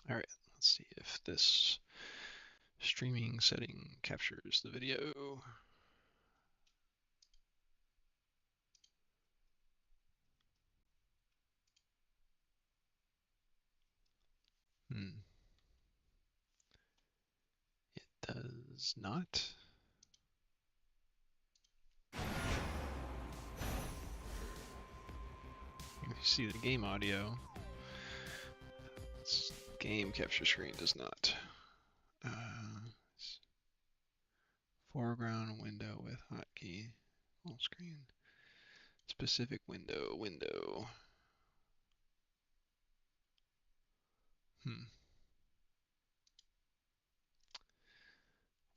All right, let's see if this streaming setting captures the video. It does not. If you see the game audio, this game capture screen does not. Foreground window with hotkey, full screen, specific window.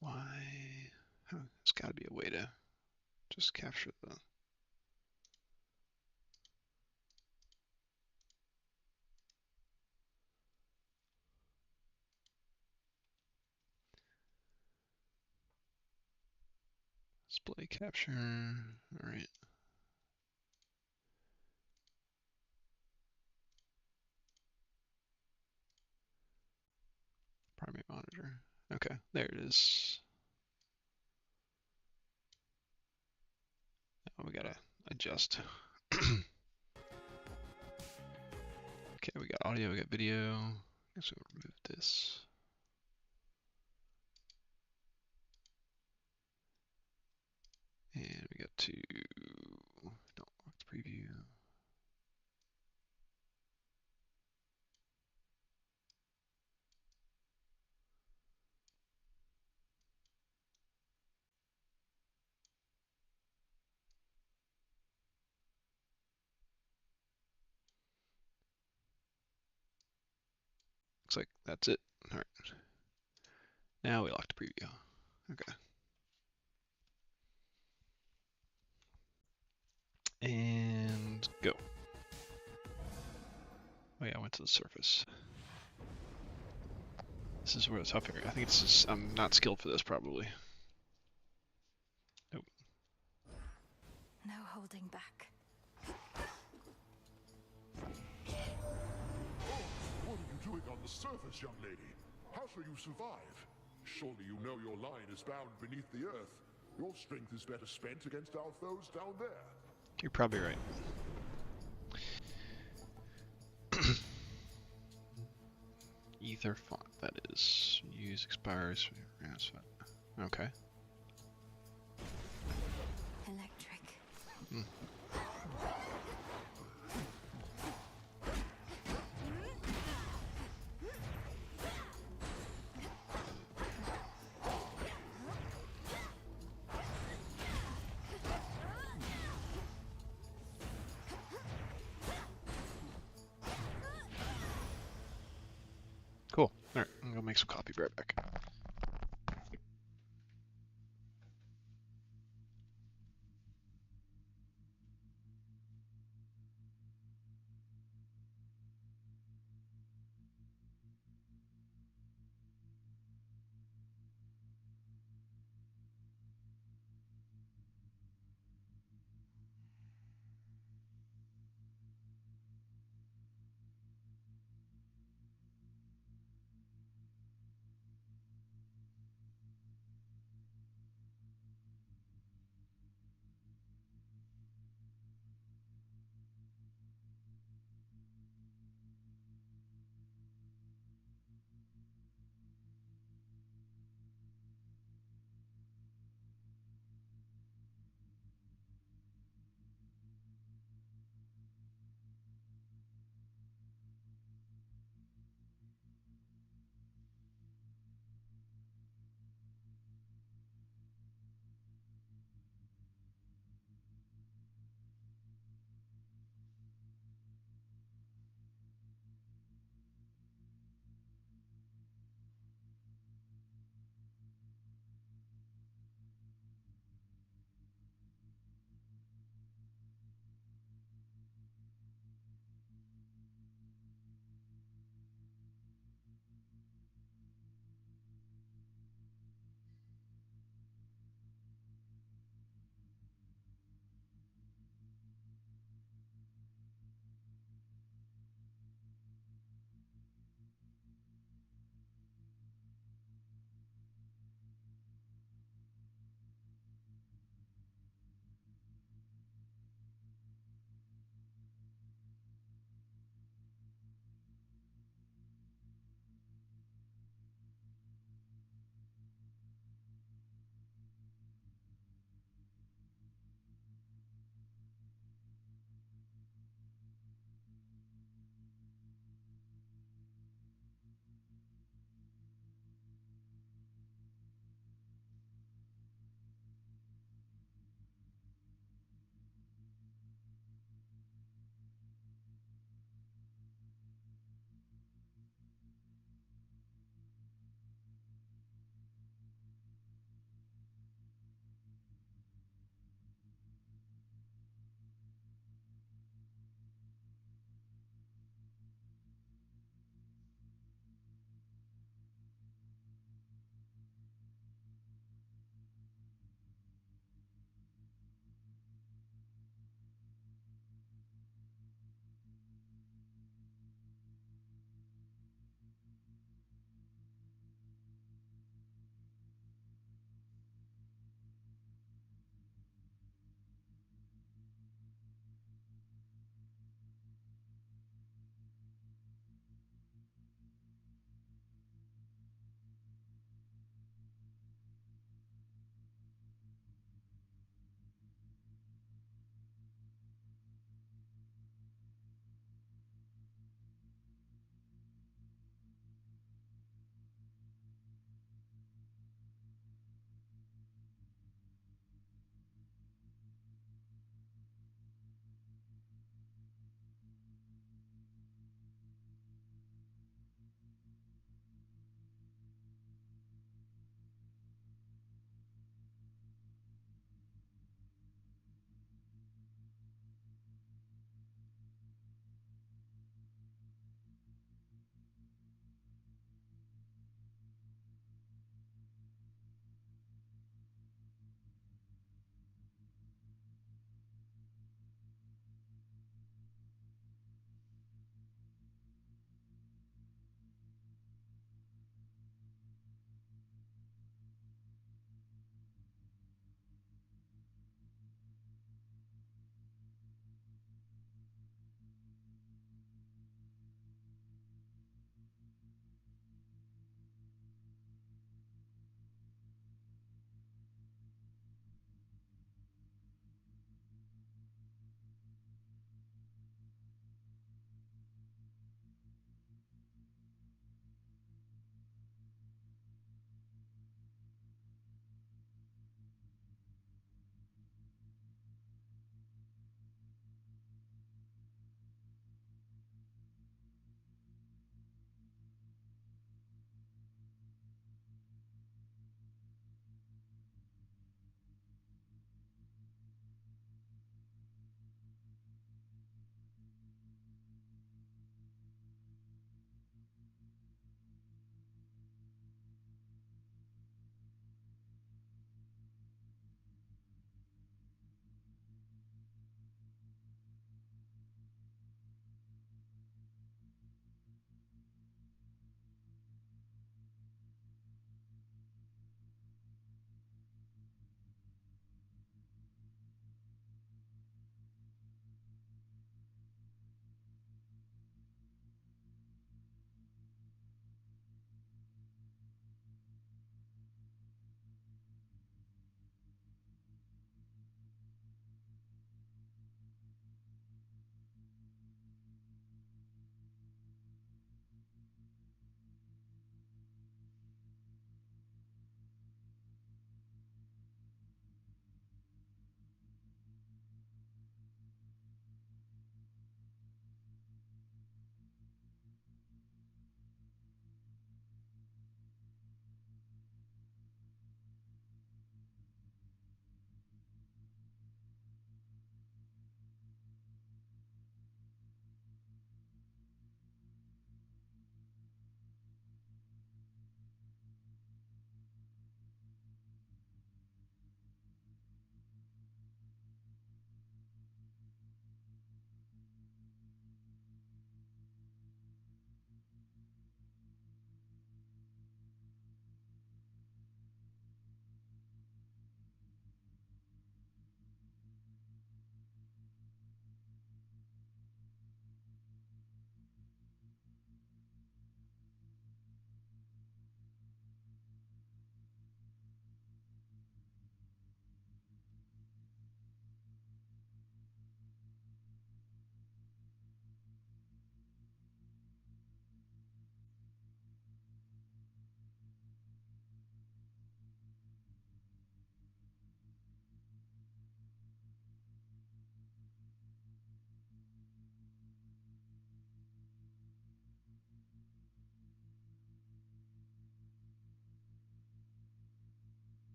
Why? Huh, there's got to be a way to just capture the. Display capture. All right. Primary monitor. Okay, there it is. Now we gotta adjust. Okay, we got audio, we got video. I guess we'll remove this. And we got to don't lock the preview. Looks like that's it. All right. Now we lock the preview. Okay. And go. Oh yeah, I went to the surface. This is where the tough area. I think it's just, I'm not skilled for this probably. Nope. No holding back. What are you doing on the surface, young lady? How shall you survive? Surely you know your line is bound beneath the earth. Your strength is better spent against our foes down there. You're probably right. Ether font, that is. Use expires. Okay. Electric. Cool. Alright, I'm gonna make some coffee. Be right back.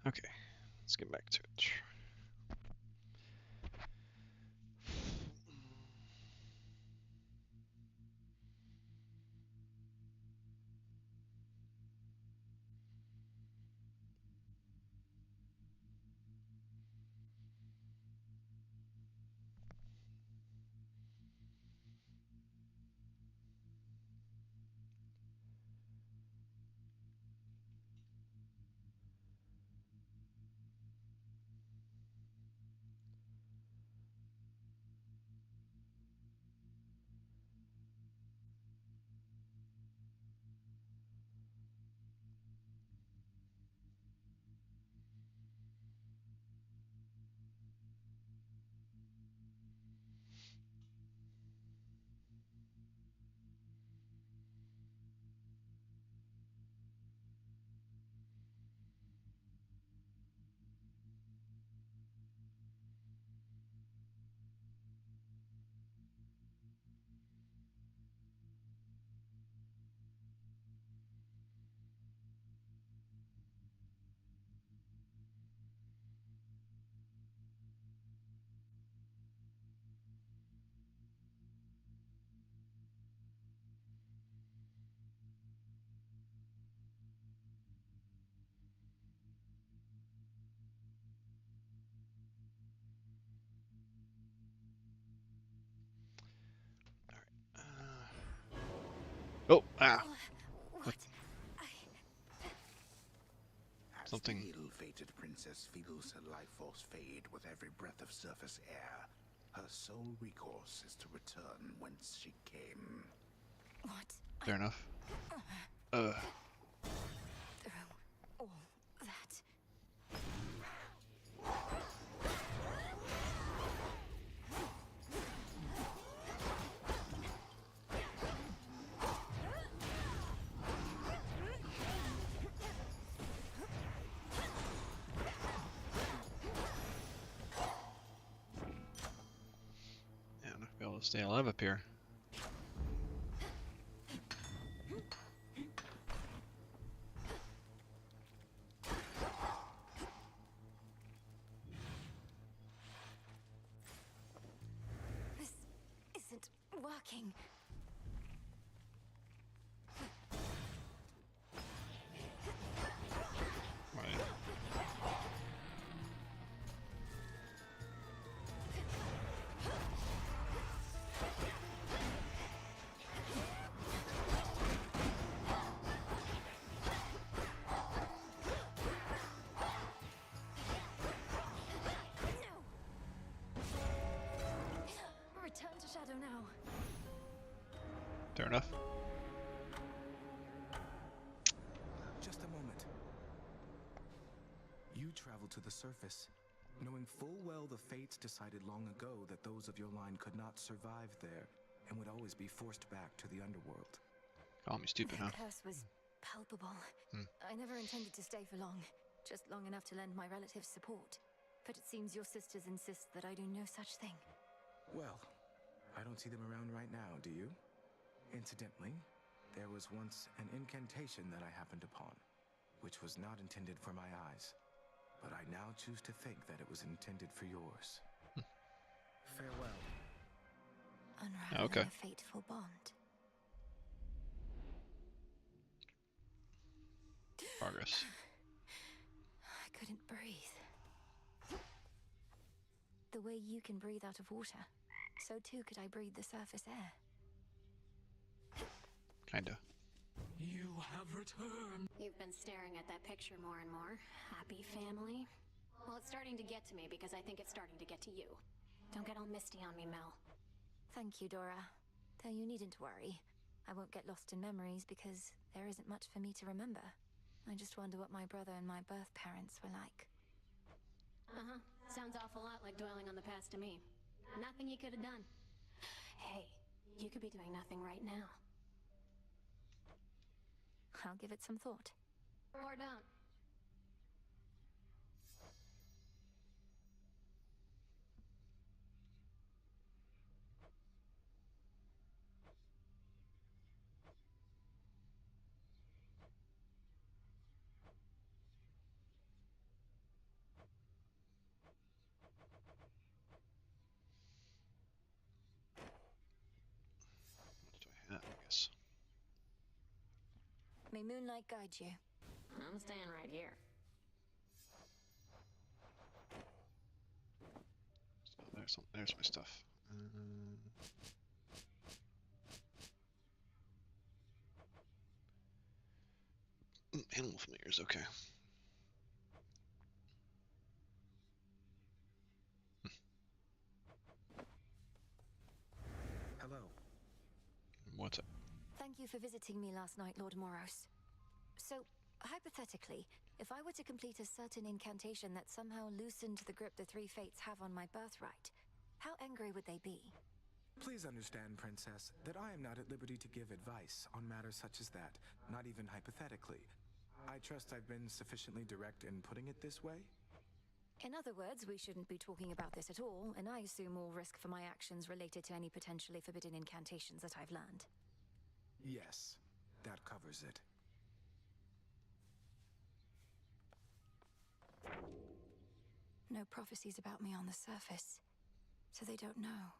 Okay, let's get back to it. Oh, ah, What? As the something. ill-fated princess feels her life force fade with every breath of surface air, her sole recourse is to return whence she came. What? Fair enough. Through all that. Yeah, I'm not gonna be able to stay alive up here. This isn't working. Right. Return to Shadow now. Fair enough. Just a moment. You travel to the surface, knowing full well the fates decided long ago that those of your line could not survive there and would always be forced back to the underworld. Call me stupid, The huh? curse was palpable. Hmm. I never intended to stay for long, just long enough to lend my relatives support. But it seems your sisters insist that I do no such thing. Well, I don't see them around right now, do you? Incidentally, there was once an incantation that I happened upon, which was not intended for my eyes, but I now choose to think that it was intended for yours. Farewell. Unraveling Okay. a fateful bond. Progress. I couldn't breathe. The way you can breathe out of water, so too could I breathe the surface air. Kinda. You have returned. You've been staring at that picture more and more. Happy family? Well, it's starting to get to me because I think it's starting to get to you. Don't get all misty on me, Mel. Thank you, Dora. Though you needn't worry. I won't get lost in memories because there isn't much for me to remember. I just wonder what my brother and my birth parents were like. Uh-huh. Sounds awful lot like dwelling on the past to me. Nothing you could have done. Hey, you could be doing nothing right now. I'll give it some thought. Or don't. May moonlight guide you. I'm staying right here. So there's my stuff. Animal familiars, okay. Hello. What's up? Thank you for visiting me last night, Lord Moros. So, hypothetically, if I were to complete a certain incantation that somehow loosened the grip the three fates have on my birthright, how angry would they be? Please understand, Princess, that I am not at liberty to give advice on matters such as that, not even hypothetically. I trust I've been sufficiently direct in putting it this way? In other words, we shouldn't be talking about this at all, and I assume all risk for my actions related to any potentially forbidden incantations that I've learned. Yes, that covers it. No prophecies about me on the surface, so they don't know,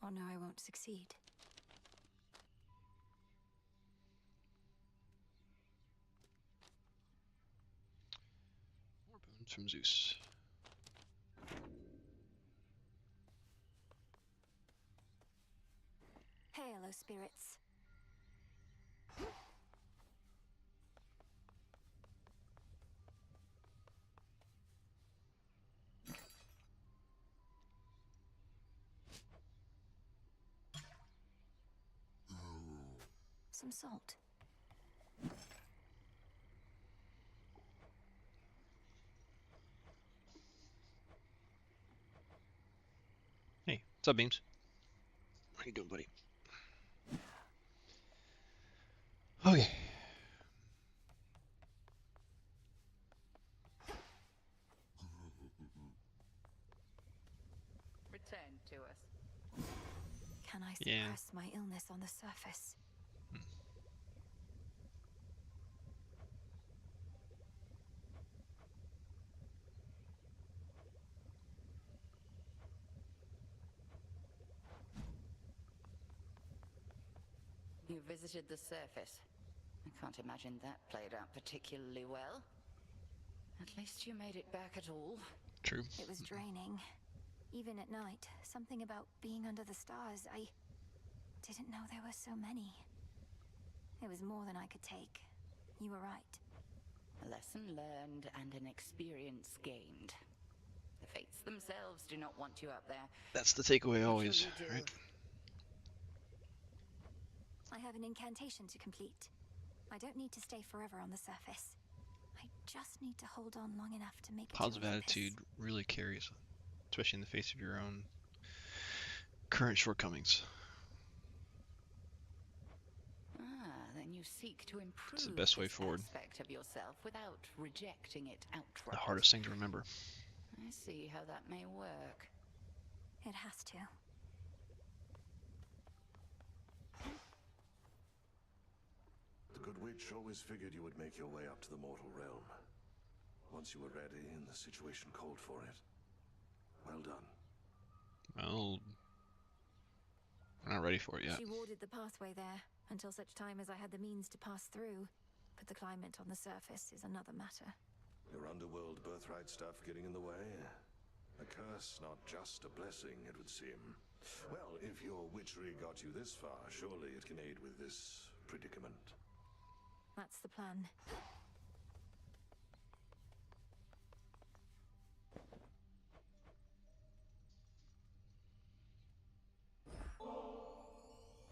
or know I won't succeed. More bones from Zeus. Hail, O spirits. Some salt. Hey, what's up, Beams? How you doing, buddy? Okay. Return to us. Can I Yeah. suppress my illness on the surface? You visited the surface. I can't imagine that played out particularly well. At least you made it back at all. True. It was draining. Even at night, something about being under the stars, I didn't know there were so many. It was more than I could take. You were right. A lesson learned and an experience gained. The fates themselves do not want you up there. That's the takeaway What always, shall we do? right? I have an incantation to complete. I don't need to stay forever on the surface. I just need to hold on long enough to make it to Positive Olympus. attitude really carries, especially in the face of your own current shortcomings. Then you seek to improve the best way this forward. aspect of yourself without rejecting it outright. The hardest thing to remember. I see how that may work. It has to. The Good Witch always figured you would make your way up to the mortal realm. Once you were ready and the situation called for it. Well done. Well, I'm not ready for it yet. She warded the pathway there until such time as I had the means to pass through. But the climate on the surface is another matter. Your underworld birthright stuff getting in the way? A curse, not just a blessing, it would seem. Well, if your witchery got you this far, surely it can aid with this predicament. That's the plan.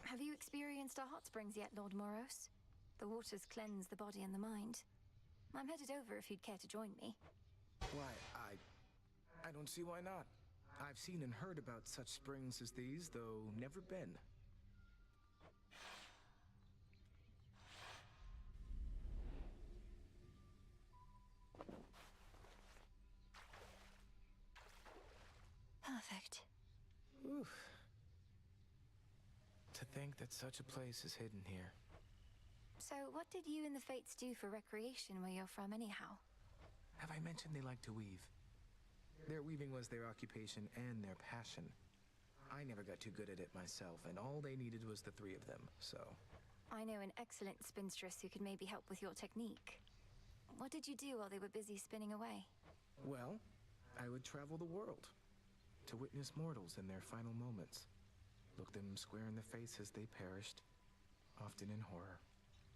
Have you experienced our hot springs yet, Lord Moros? The waters cleanse the body and the mind. I'm headed over if you'd care to join me. Why, I don't see why not. I've seen and heard about such springs as these, though never been. Perfect. Oof. To think that such a place is hidden here. So, what did you and the Fates do for recreation where you're from, anyhow? Have I mentioned they like to weave? Their weaving was their occupation and their passion. I never got too good at it myself, and all they needed was the three of them, so I know an excellent spinstress who could maybe help with your technique. What did you do while they were busy spinning away? Well, I would travel the world to witness mortals in their final moments. Look them square in the face as they perished, often in horror.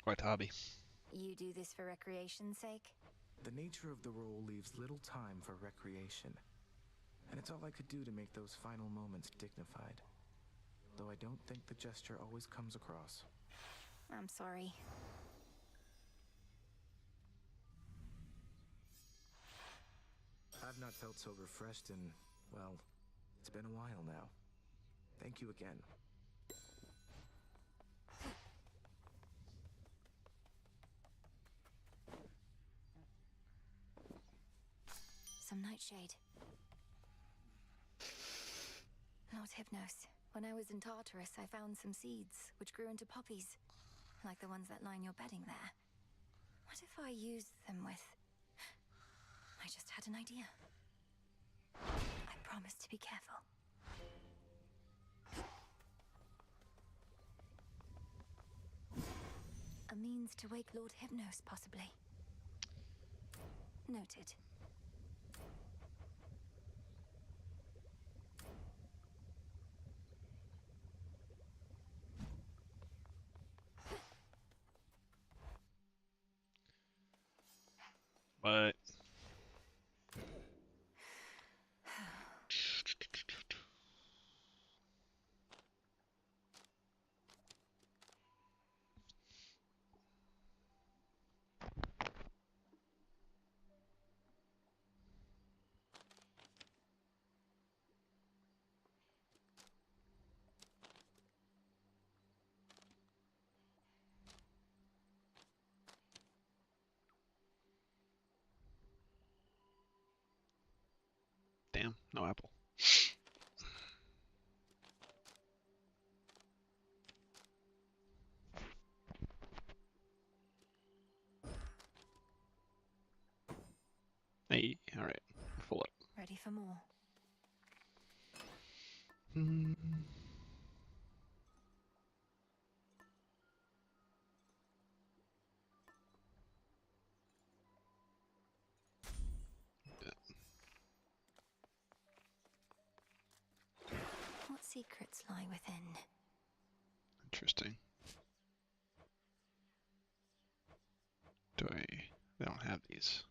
Quite a hobby. You do this for recreation's sake? The nature of the role leaves little time for recreation, and it's all I could do to make those final moments dignified. Though I don't think the gesture always comes across. I'm sorry. I've not felt so refreshed in, well, it's been a while now. Thank you again. Some nightshade. Lord Hypnos, when I was in Tartarus, I found some seeds which grew into poppies, like the ones that line your bedding there. What if I used them with... I just had an idea. I promise to be careful. A means to wake Lord Hypnos, possibly. Noted. But damn, no apple. Hey, all right, full up. Ready for more. Hmm. What secrets lie within? Interesting. Do I? They don't have these.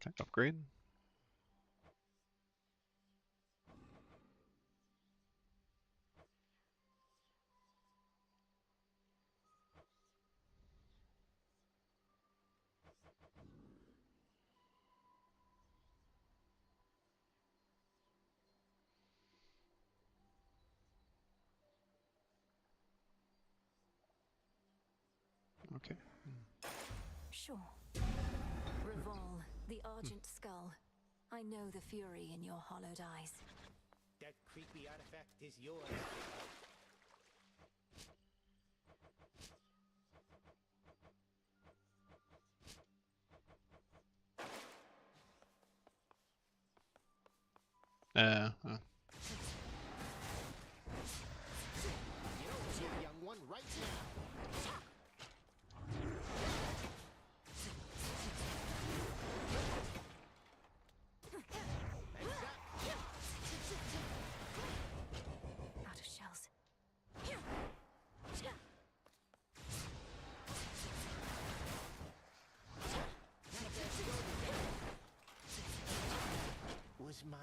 Can I upgrade? Okay. Sure. Revol, the Argent Skull. I know the fury in your hollowed eyes. That creepy artifact is yours. Uh, You'll see a young one right now. Out of shells. Was mine.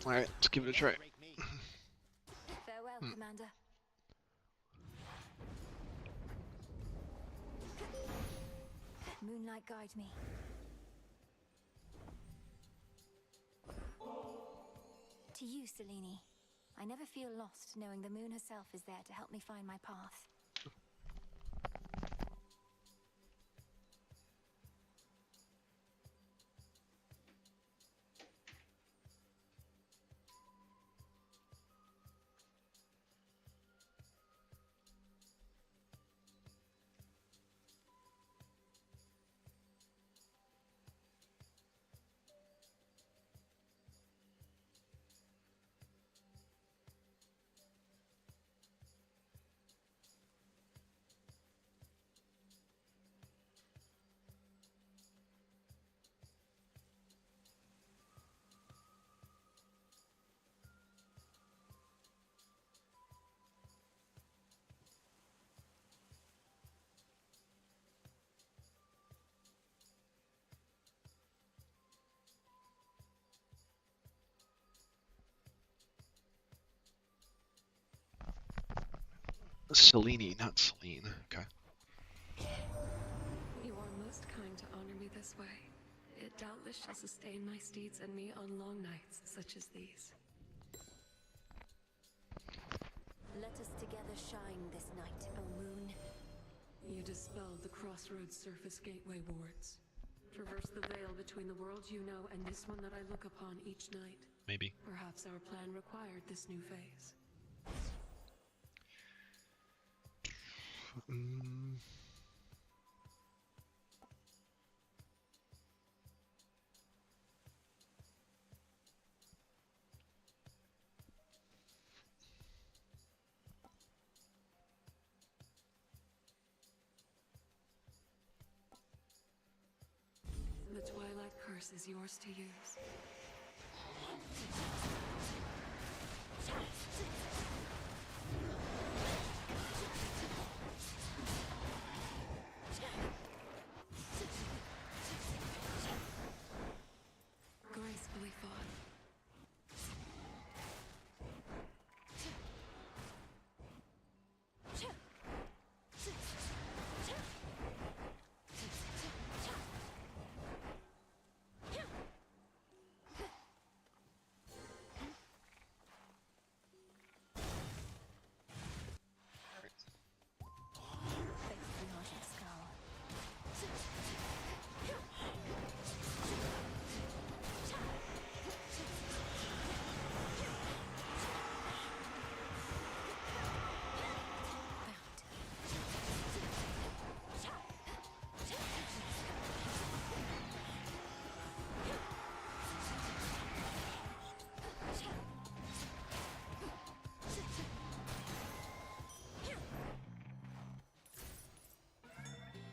all right, let's give it a try. Break me. Farewell, Commander. Moonlight guide me. To you, Selene. I never feel lost knowing the moon herself is there to help me find my path. Selene, not Celine. Okay. You are most kind to honor me this way. It doubtless shall sustain my steeds and me on long nights such as these. Let us together shine this night, O moon. You dispelled the Crossroads surface gateway wards. Traverse the veil between the world you know and this one that I look upon each night. Maybe. Perhaps our plan required this new phase. The Twilight Curse is yours to use. Gracefully fought. Face the haunted skull.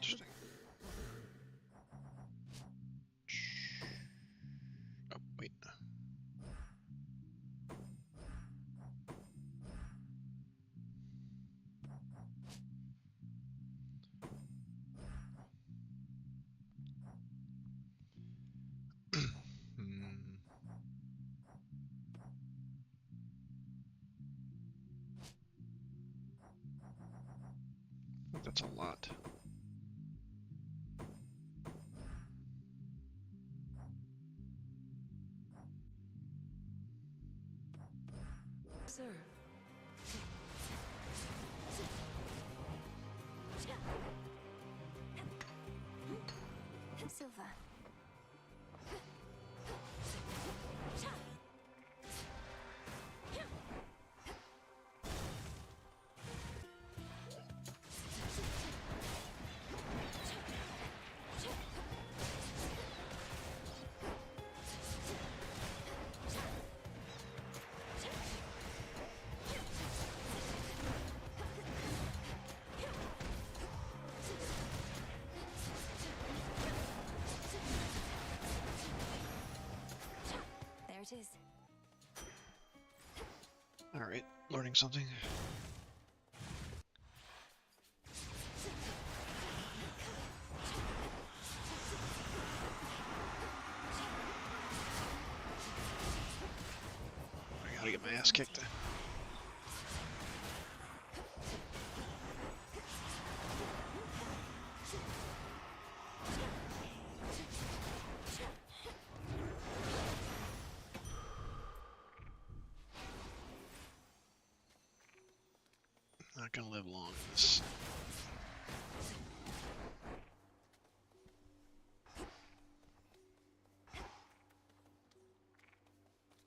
Interesting. Oh, wait. That's a lot. Observe. Silver. There it is. Alright, learning something. I gotta get my ass kicked. Not gonna live long in this.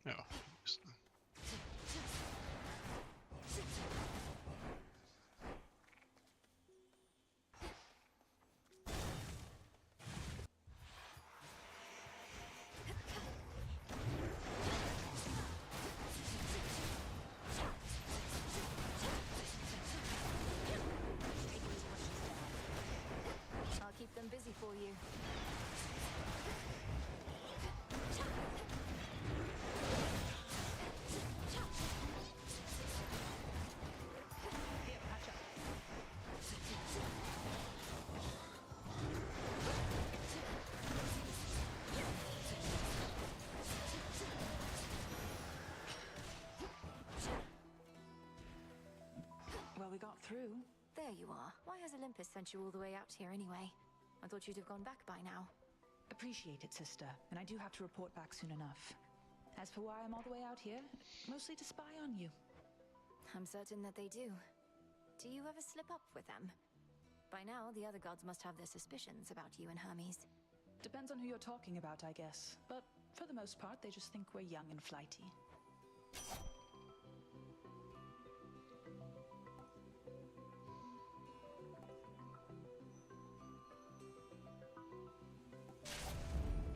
Oh. through. There you are. Why has Olympus sent you all the way out here anyway? I thought you'd have gone back by now. Appreciate it, sister, and I do have to report back soon enough. As for why I'm all the way out here, mostly to spy on you. I'm certain that they do. Do you ever slip up with them? By now, the other gods must have their suspicions about you and Hermes. Depends on who you're talking about, I guess. But for the most part, they just think we're young and flighty.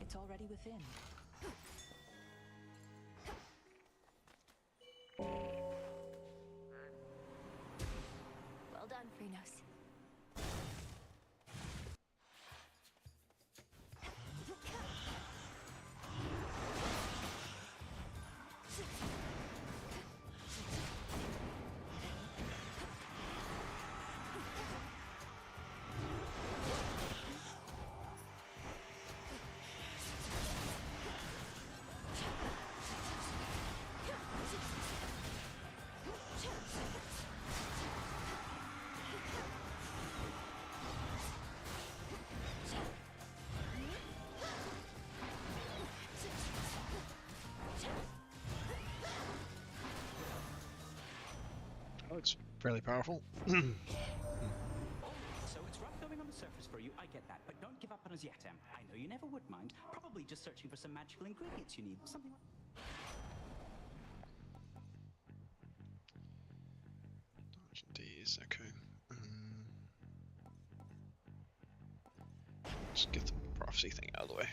It's already within. Well done, Chronos. That looks fairly powerful. So it's rough going on the surface for you, I get that, but don't give up on us yet, Em. I know you never would mind. Probably just searching for some magical ingredients you need. Something like... Days, okay. Just get the prophecy thing out of the way.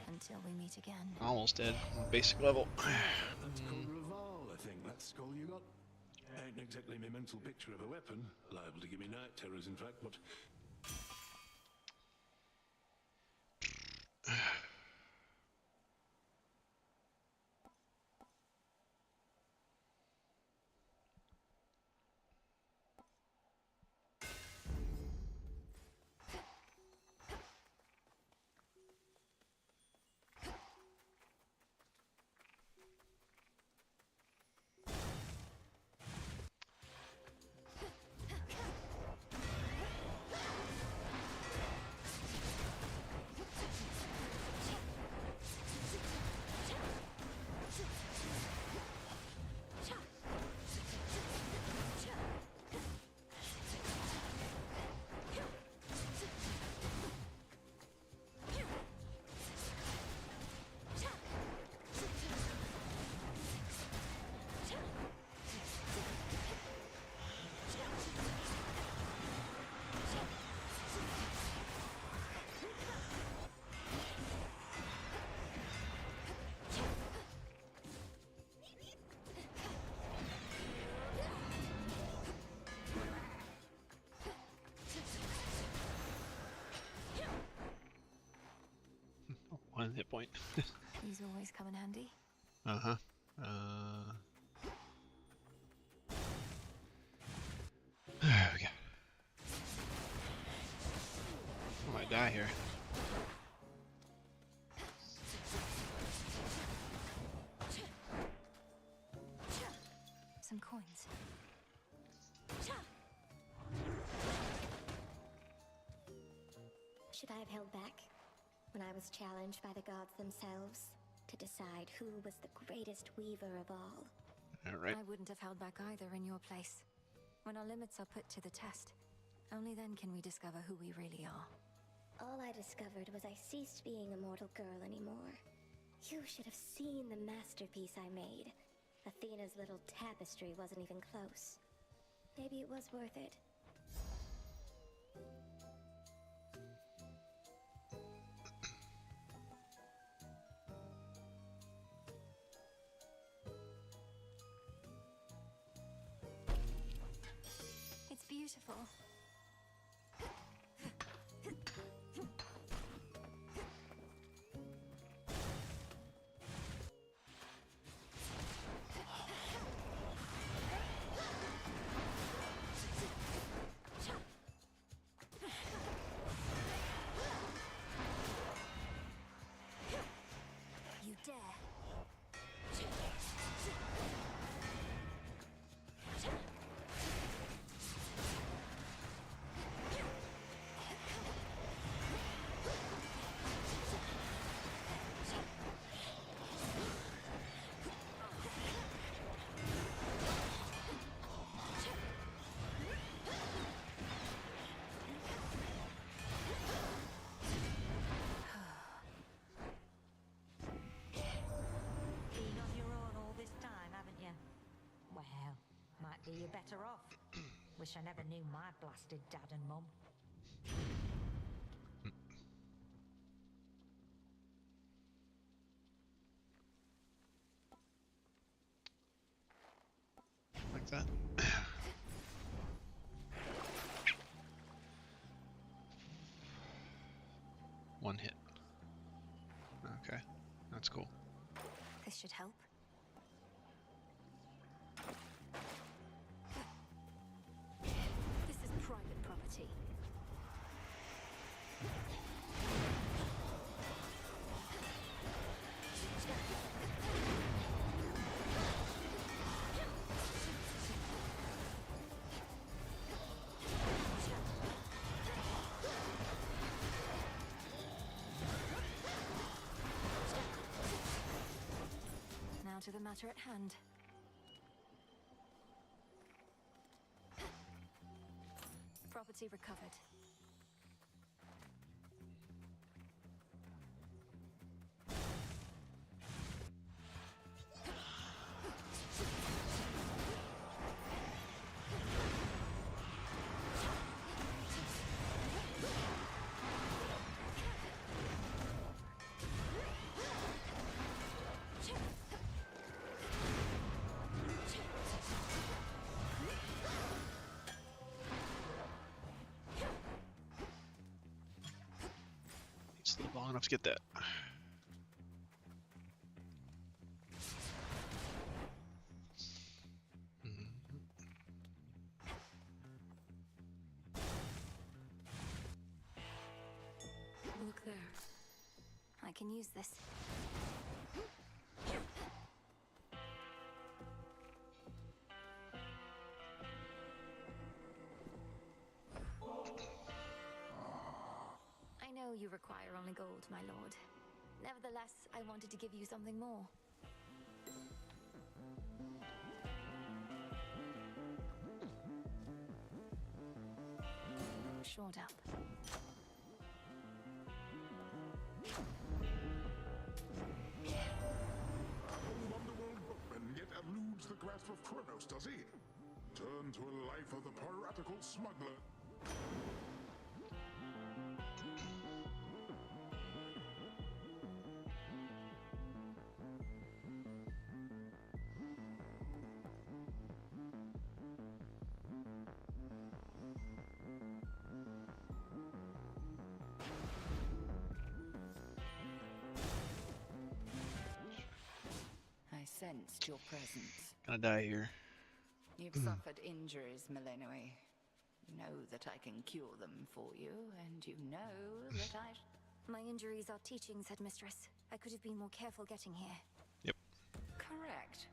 Until we meet again. Almost dead on basic level. That's called Reval, I think. That's the call you got. Ain't exactly my mental picture of a weapon. Liable to give me night terrors, in fact, but... hit point. These always come in handy. Uh-huh. There we go. I might die here. Some coins. Should I have held back when I was challenged by the gods themselves to decide who was the greatest weaver of all? Alright. I wouldn't have held back either in your place. When our limits are put to the test, only then can we discover who we really are. All I discovered was I ceased being a mortal girl anymore. You should have seen the masterpiece I made. Athena's little tapestry wasn't even close. Maybe it was worth it. It's beautiful. You dare. Been on your own all this time, haven't you? Well, might be you better off. Wish I never knew my blasted dad and mum. Like that. One hit. Okay, that's cool. This should help. This is private property. Now to the matter at hand. Property recovered. It's long enough to get that. Look there. I can use this. I know you require only gold, my lord. Nevertheless, I wanted to give you something more. Shored up. Old underworld boatman yet eludes the grasp of Chronos, does he? Turn to a life of the piratical smuggler. sensed your presence. Gonna die here. You've suffered injuries, Millenoi. You know that I can cure them for you, and you know that I... My injuries are teachings, Headmistress. I could have been more careful getting here. Yep. Correct.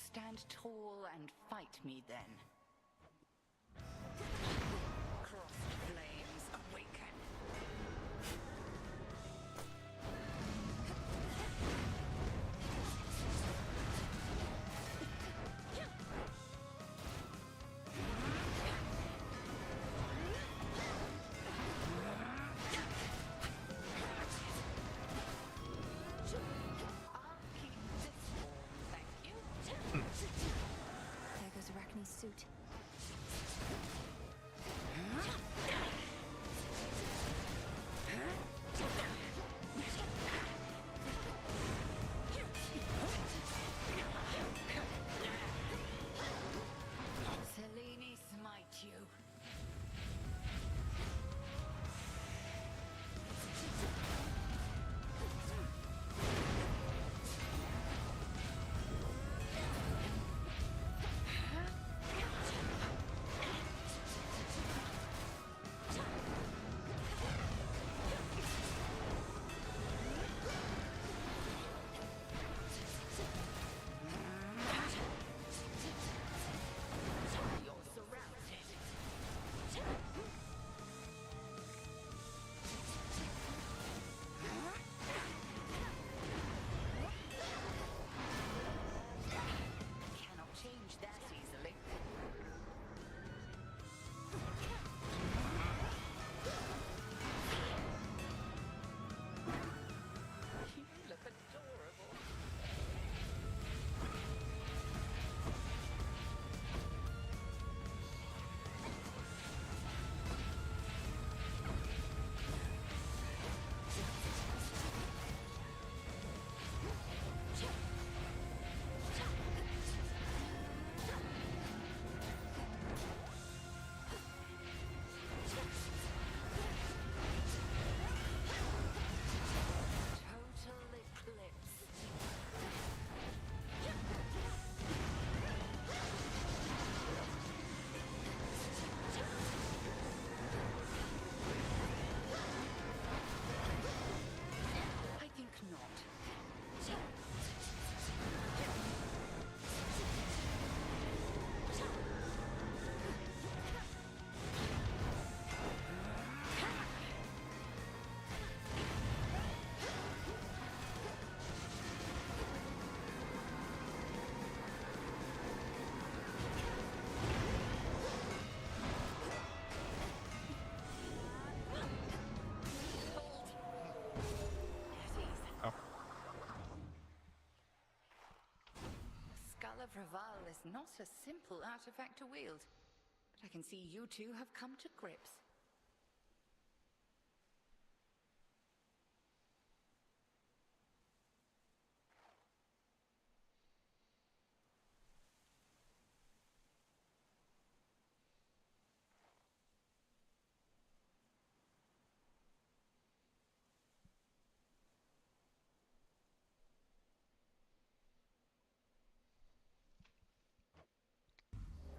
Stand tall and fight me then. Crossed flames awaken. There goes Arachne's suit. Selene smite you. You're surrounded. Cannot change that easily. You look adorable. Total eclipse. I think not. Oh. Skull of Raval is not a simple artifact to wield, but I can see you two have come to grips.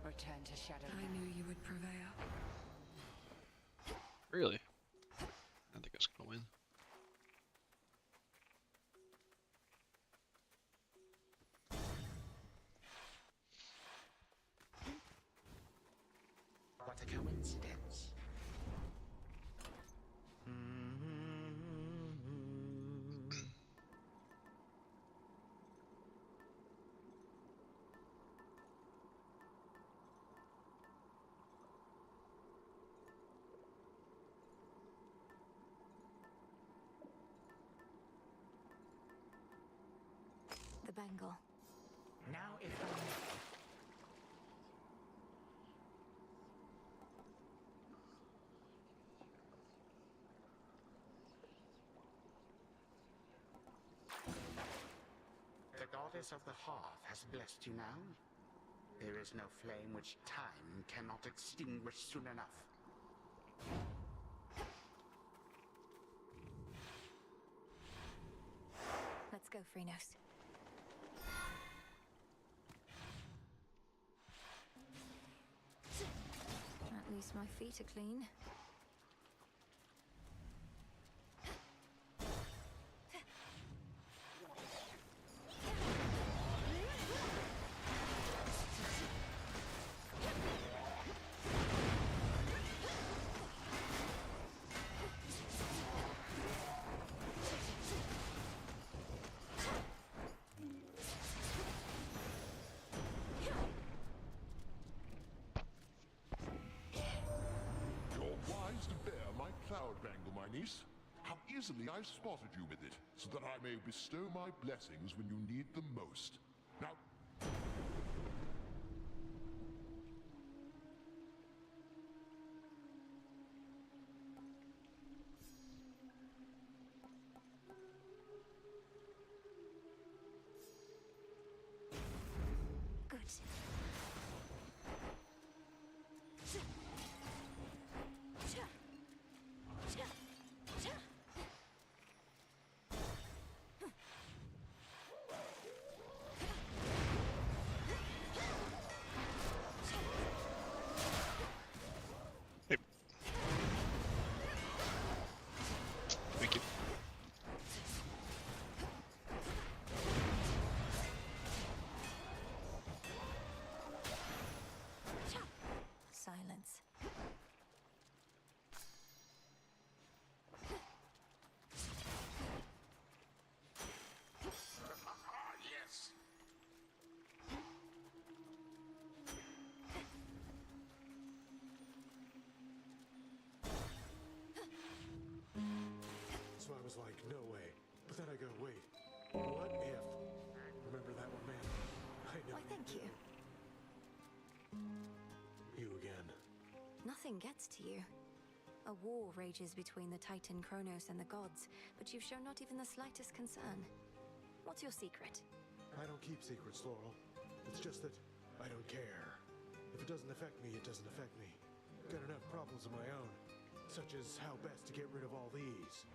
Return to Shadow. I knew you would prevail. Really? I think I was gonna win. What a coincidence. The bangle. Now if I... The goddess of the hearth has blessed you now. There is no flame which time cannot extinguish soon enough. Let's go, Chronos. least my feet are clean. Cloudbangle, my niece. How easily I spotted you with it, so that I may bestow my blessings when you need them most. Now... Good. Thank you. Silence. Yes! So I was like, no way. But then I go, wait, what if? Remember that one, man? I know. Why, thank you. You again. Nothing gets to you. A war rages between the Titan Chronos and the gods, but you've shown not even the slightest concern. What's your secret? I don't keep secrets, Laurel. It's just that I don't care. If it doesn't affect me, it doesn't affect me. Got enough problems of my own, such as how best to get rid of all these.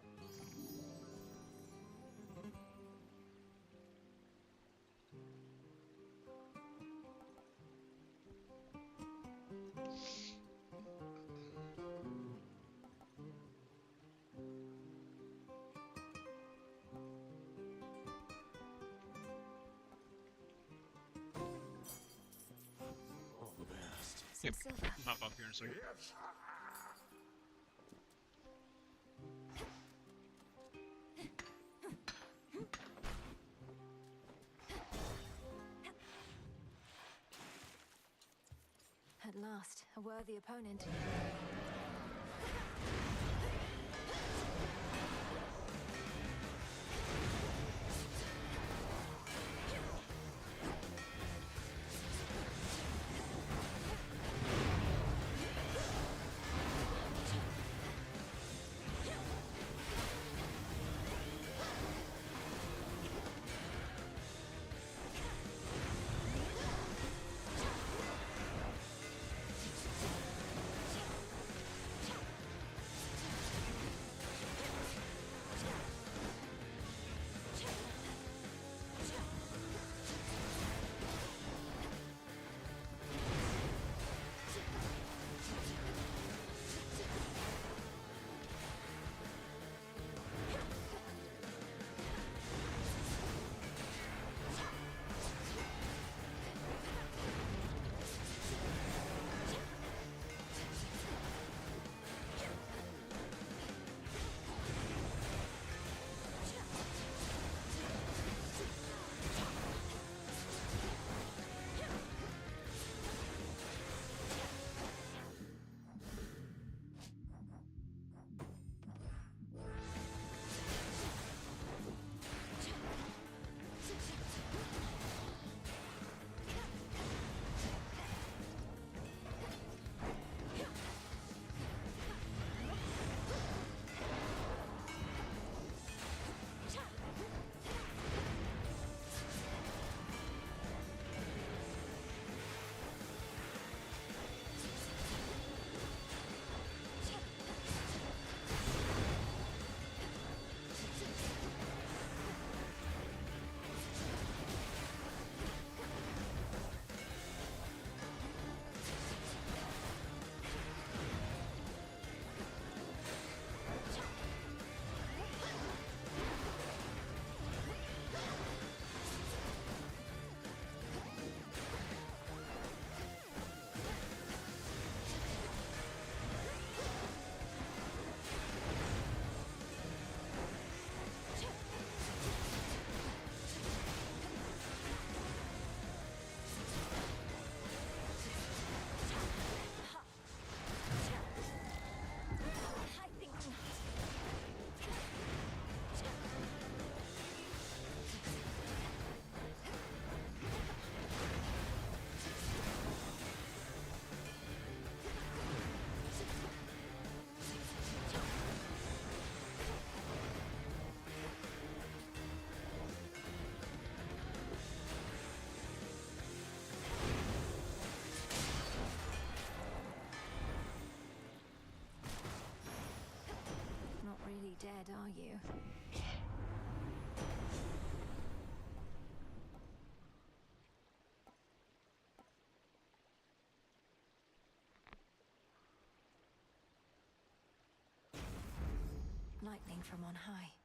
All the best. Yep. Silver. Hop up here in a second. Yes! At last, a worthy opponent. scared, are you? Lightning from on high.